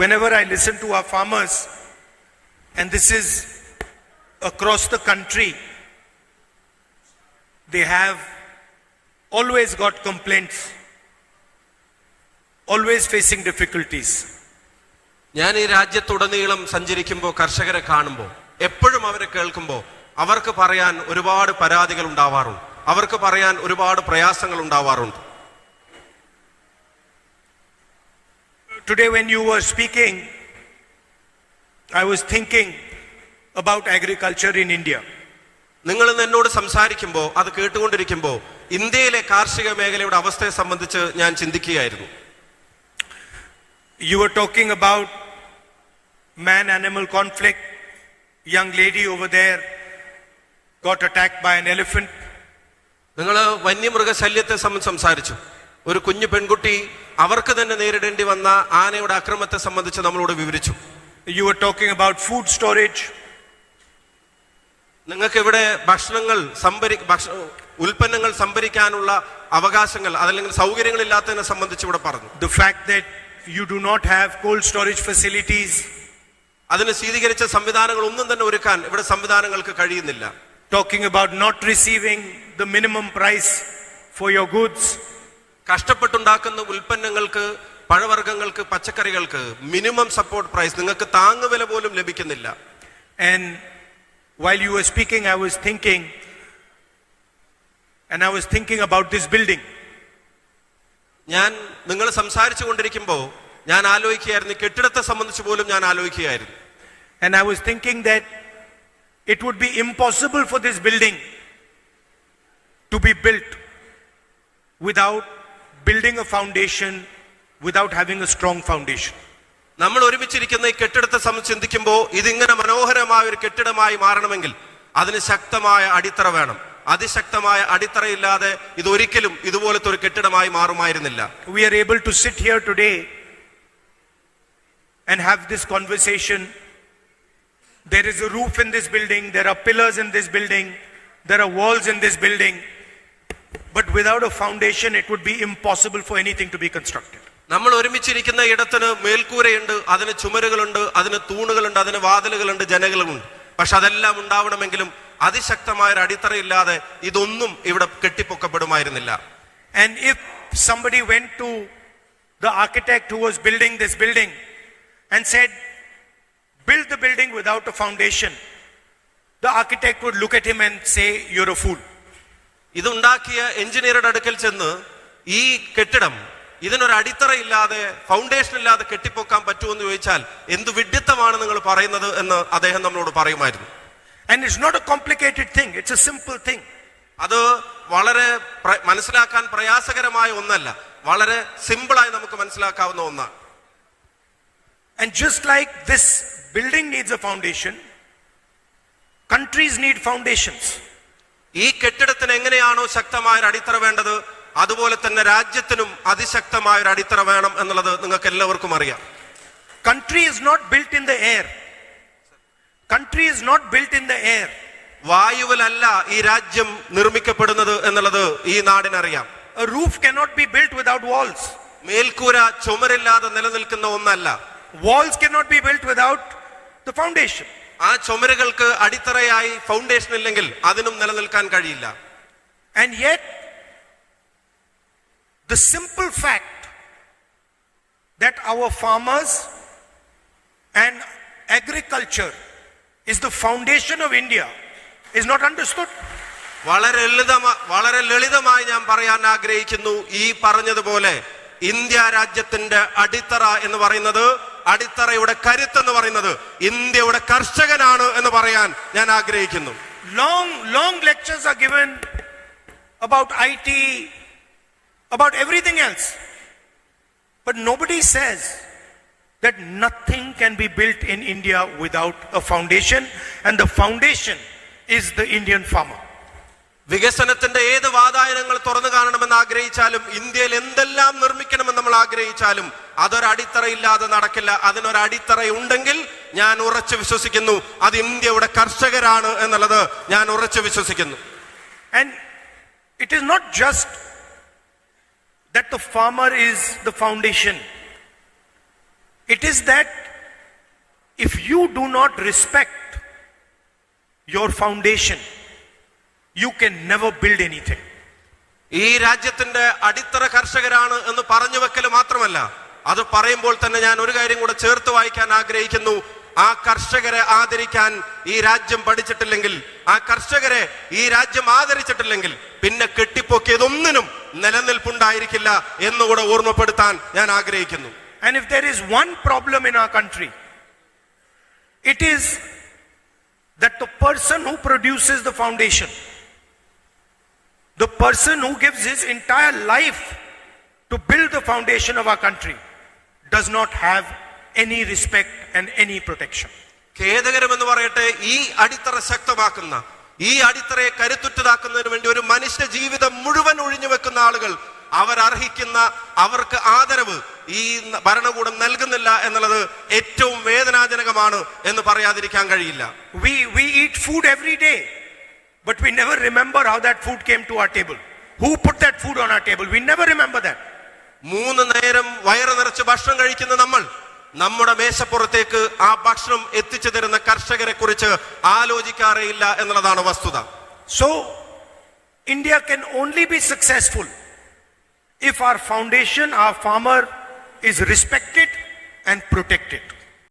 whenever I listen to our farmers, and this is across the country, they have always got complaints, always facing difficulties. ഞാൻ ഈ രാജ്യത്തുടനീളം സഞ്ചരിക്കുമ്പോൾ കർഷകരെ കാണുമ്പോൾ എപ്പോഴും അവരെ കേൾക്കുമ്പോൾ അവർക്ക് പറയാൻ ഒരുപാട് പരാതികൾ ഉണ്ടാവാറുണ്ട്, അവർക്ക് പറയാൻ ഒരുപാട് പ്രയാസങ്ങൾ ഉണ്ടാവാറുണ്ട്. Today when you were speaking, I was thinking about agriculture in India. നിങ്ങൾ എന്നോട് സംസാരിക്കുമ്പോൾ അത് കേട്ടുകൊണ്ടിരിക്കുമ്പോൾ ഇന്ത്യയിലെ കാർഷിക മേഖലയുടെ അവസ്ഥയെ സംബന്ധിച്ച് ഞാൻ ചിന്തിക്കുകയായിരുന്നു. You were talking about man-animal conflict. Young lady over there got attacked by an elephant. നിങ്ങൾ വന്യമൃഗശല്യത്തെ സംബന്ധിച്ച് സംസാരിച്ചു. ഒരു കുഞ്ഞു പെൺകുട്ടി അവർക്ക് തന്നെ നേരിടേണ്ടി വന്ന ആനയുടെ അക്രമത്തെ സംബന്ധിച്ച് നമ്മളോട് വിവരിച്ചു. You were talking about food storage. നിങ്ങൾക്ക് ഇവിടെ ഉൽപ്പന്നങ്ങൾ സംഭരിക്കാനുള്ള അവകാശങ്ങൾ അതല്ലെങ്കിൽ സൗകര്യങ്ങളില്ലാത്തതിനെ സംബന്ധിച്ച് ഇവിടെ പറഞ്ഞു. The fact that you do not have cold storage facilities. അതിന് ശീതീകരിച്ച സംവിധാനങ്ങൾ ഒന്നും തന്നെ ഒരുക്കാൻ ഇവിടെ സംവിധാനങ്ങൾക്ക് കഴിയുന്നില്ല. Talking about not receiving the minimum price for your goods. കഷ്ടപ്പെട്ടുണ്ടാക്കുന്ന ഉൽപ്പന്നങ്ങൾക്ക്, പഴവർഗ്ഗങ്ങൾക്ക്, പച്ചക്കറികൾക്ക് മിനിമം സപ്പോർട്ട് പ്രൈസ്, നിങ്ങൾക്ക് താങ്ങുവില പോലും ലഭിക്കുന്നില്ല. And while you were speaking, I was thinking about this building. ഞാൻ നിങ്ങൾ സംസാരിച്ചു കൊണ്ടിരിക്കുമ്പോൾ ഞാൻ ആലോചിക്കുകയായിരുന്നു, കെട്ടിടത്തെ സംബന്ധിച്ച് പോലും ഞാൻ ആലോചിക്കുകയായിരുന്നു. And I was thinking that it would be impossible for this building to be built without building a foundation, without having a strong foundation. നമ്മൾ ഒരുമിച്ചിരിക്കുന്ന ഈ കെട്ടിടത്തെ സംബന്ധിച്ച് ചിന്തിക്കുമ്പോൾ ഇതിങ്ങനെ മനോഹരമായ ഒരു കെട്ടിടമായി മാറണമെങ്കിൽ അതിന് ശക്തമായ അടിത്തറ വേണം. അതിശക്തമായ അടിത്തറയില്ലാതെ ഇതൊരിക്കലും ഇതുപോലത്തെ ഒരു കെട്ടിടമായി മാറുമായിരുന്നില്ല. We are able to sit here today and have this conversation. There is a roof in this building, there are pillars in this building, there are walls in this building, but without a foundation it would be impossible for anything to be constructed. നമ്മൾ ഒരുമിച്ചിരിക്കുന്ന ഇടത്തിന് മേൽക്കൂരയുണ്ട്, അതിന് ചുമരുകളുണ്ട്, അതിന് തൂണുകളുണ്ട്, അതിന് വാതിലുകളുണ്ട്, ജനലുകളുണ്ട്. പക്ഷെ അതെല്ലാം ഉണ്ടാവണമെങ്കിലും അതിശക്തമായ ഒരു അടിത്തറയില്ലാതെ ഇതൊന്നും ഇവിടെ കെട്ടിപ്പൊക്കപ്പെടുമായിരുന്നില്ല. And if somebody went to the architect who was building this building and said, build the building without a foundation, the architect would look at him and say, you're a fool. ഇതുണ്ടാക്കിയ എഞ്ചിനീയറുടെ അടുക്കൽ ചെന്ന് ഈ കെട്ടിടം ഇതിനൊരു അടിത്തറയില്ലാതെ, foundation ഇല്ലാതെ കെട്ടിപ്പൊക്കാൻ പറ്റുമെന്ന് ചോദിച്ചാൽ എന്ത് വിഡ്ഢിത്തമാണ് നിങ്ങൾ പറയുന്നത് എന്ന് അദ്ദേഹം നമ്മളോട് പറയുമായിരുന്നു. And it's not a complicated thing, it's a simple thing. അത് വളരെ മനസ്സിലാക്കാൻ പ്രയാസകരമായ ഒന്നല്ല, വളരെ സിമ്പിളായി നമുക്ക് മനസ്സിലാക്കാവുന്ന ഒന്നാണ്. And just like this building needs a foundation, countries need foundations. ഈ കെട്ടിടത്തിന് എങ്ങനെയാണോ ശക്തമായ ഒരു അടിത്തറ വേണ്ടത്, അതുപോലെ തന്നെ രാജ്യത്തിനും അതിശക്തമായ ഒരു അടിത്തറ വേണം എന്നുള്ളത് നിങ്ങൾക്ക് എല്ലാവർക്കും അറിയാം. Country is not built in the air. Country is not built in the air. വായുവിലല്ല ഈ രാജ്യം നിർമ്മിക്കപ്പെടുന്നത് എന്നുള്ളത് ഈ നാടിനറിയാം. A roof cannot be built without walls. മേൽക്കൂര ചുമരില്ലാതെ നിലനിൽക്കുന്ന ഒന്നല്ല. Walls cannot be built without the foundation. ആ ചുമരുകൾക്ക് അടിത്തറയായി ഫൗണ്ടേഷൻ ഇല്ലെങ്കിൽ അതിനും നിലനിൽക്കാൻ കഴിയില്ല. And yet the simple fact that our farmers and agriculture is the foundation of India is not understood. വളരെ ലളിതമായി ഞാൻ പറയാൻ ആഗ്രഹിക്കുന്നു, ഈ പറഞ്ഞതുപോലെ ഇന്ത്യ രാജ്യത്തിന്റെ അടിത്തറ എന്ന് പറയുന്നത്, അടിത്തറയുടെ കരുത്ത് എന്ന് പറയുന്നത് ഇന്ത്യയുടെ കർഷകനാണ് എന്ന് പറയാൻ ഞാൻ ആഗ്രഹിക്കുന്നു. Long lectures are given about IT, about everything else, but nobody says that nothing can be built in India without a foundation, and the foundation is the Indian farmer. വികസനത്തിന്റെ ഏത് വാതായനങ്ങൾ തുറന്നു കാണണമെന്ന് ആഗ്രഹിച്ചാലും, ഇന്ത്യയിൽ എന്തെല്ലാം നിർമ്മിക്കണമെന്ന് നമ്മൾ ആഗ്രഹിച്ചാലും അതൊരടിത്തറയില്ലാതെ നടക്കില്ല. അതിനൊരടിത്തറ ഉണ്ടെങ്കിൽ ഞാൻ ഉറച്ചു വിശ്വസിക്കുന്നു അത് ഇന്ത്യയുടെ കർഷകരാണ് എന്നുള്ളത് ഞാൻ ഉറച്ചു വിശ്വസിക്കുന്നു. And it is not just that the farmer is the foundation. It is that if you do not respect your foundation, you can never build anything. ഈ രാജ്യത്തിന്റെ അടിത്തറ കർഷകരാണ് എന്ന് പറഞ്ഞു വെക്കൽ മാത്രമല്ല, അത് പറയുമ്പോൾ തന്നെ ഞാൻ ഒരു കാര്യം കൂടെ ചേർത്ത് വായിക്കാൻ ആഗ്രഹിക്കുന്നു. ആ കർഷകരെ ആദരിക്കാൻ ഈ രാജ്യം പഠിച്ചിട്ടില്ലെങ്കിൽ, ആ കർഷകരെ ഈ രാജ്യം ആദരിച്ചിട്ടില്ലെങ്കിൽ പിന്നെ കെട്ടിപ്പൊക്കിയതൊന്നിനും നിലനിൽപ്പുണ്ടായിരിക്കില്ല എന്നുകൂടെ ഓർമ്മപ്പെടുത്താൻ ഞാൻ ആഗ്രഹിക്കുന്നു. And if there is one problem in our country, it is that the person who produces the foundation, the person who gives his entire life to build the foundation of our country, does not have any respect and any protection. ഖേദകരമെന്ന് പറയട്ടെ, ഈ അടിത്തറ ശക്തമാക്കുന്ന, ഈ അടിത്തറയെ കരുത്തുറ്റതാക്കുന്നതിന് വേണ്ടി ഒരു മനുഷ്യ ജീവിതം മുഴുവൻ ഒഴിഞ്ഞു വെക്കുന്ന ആളുകൾ അവരർഹിക്കുന്ന അവർക്ക് ആദരവ് ഈ ഭരണകൂടം നൽകുന്നില്ല എന്നുള്ളത് ഏറ്റവും വേദനാജനകമാണ് എന്ന് പറയാതിരിക്കാൻ കഴിയില്ല. We eat food every day, but we never remember how that food came to our table. Who put that food on our table? We never remember that. 3 നേരം വയറ് നിറച്ച് ഭക്ഷണം കഴിക്കുന്ന നമ്മൾ നമ്മുടെ മേശപ്പുറത്തേക്ക് ആ ഭക്ഷണം എത്തിച്ചു തരുന്ന കർഷകരെ കുറിച്ച് ആലോചിക്കാറേയില്ല എന്നുള്ളതാണ് വസ്തുത. So India can only be successful if our foundation, our farmer, is respected and protected.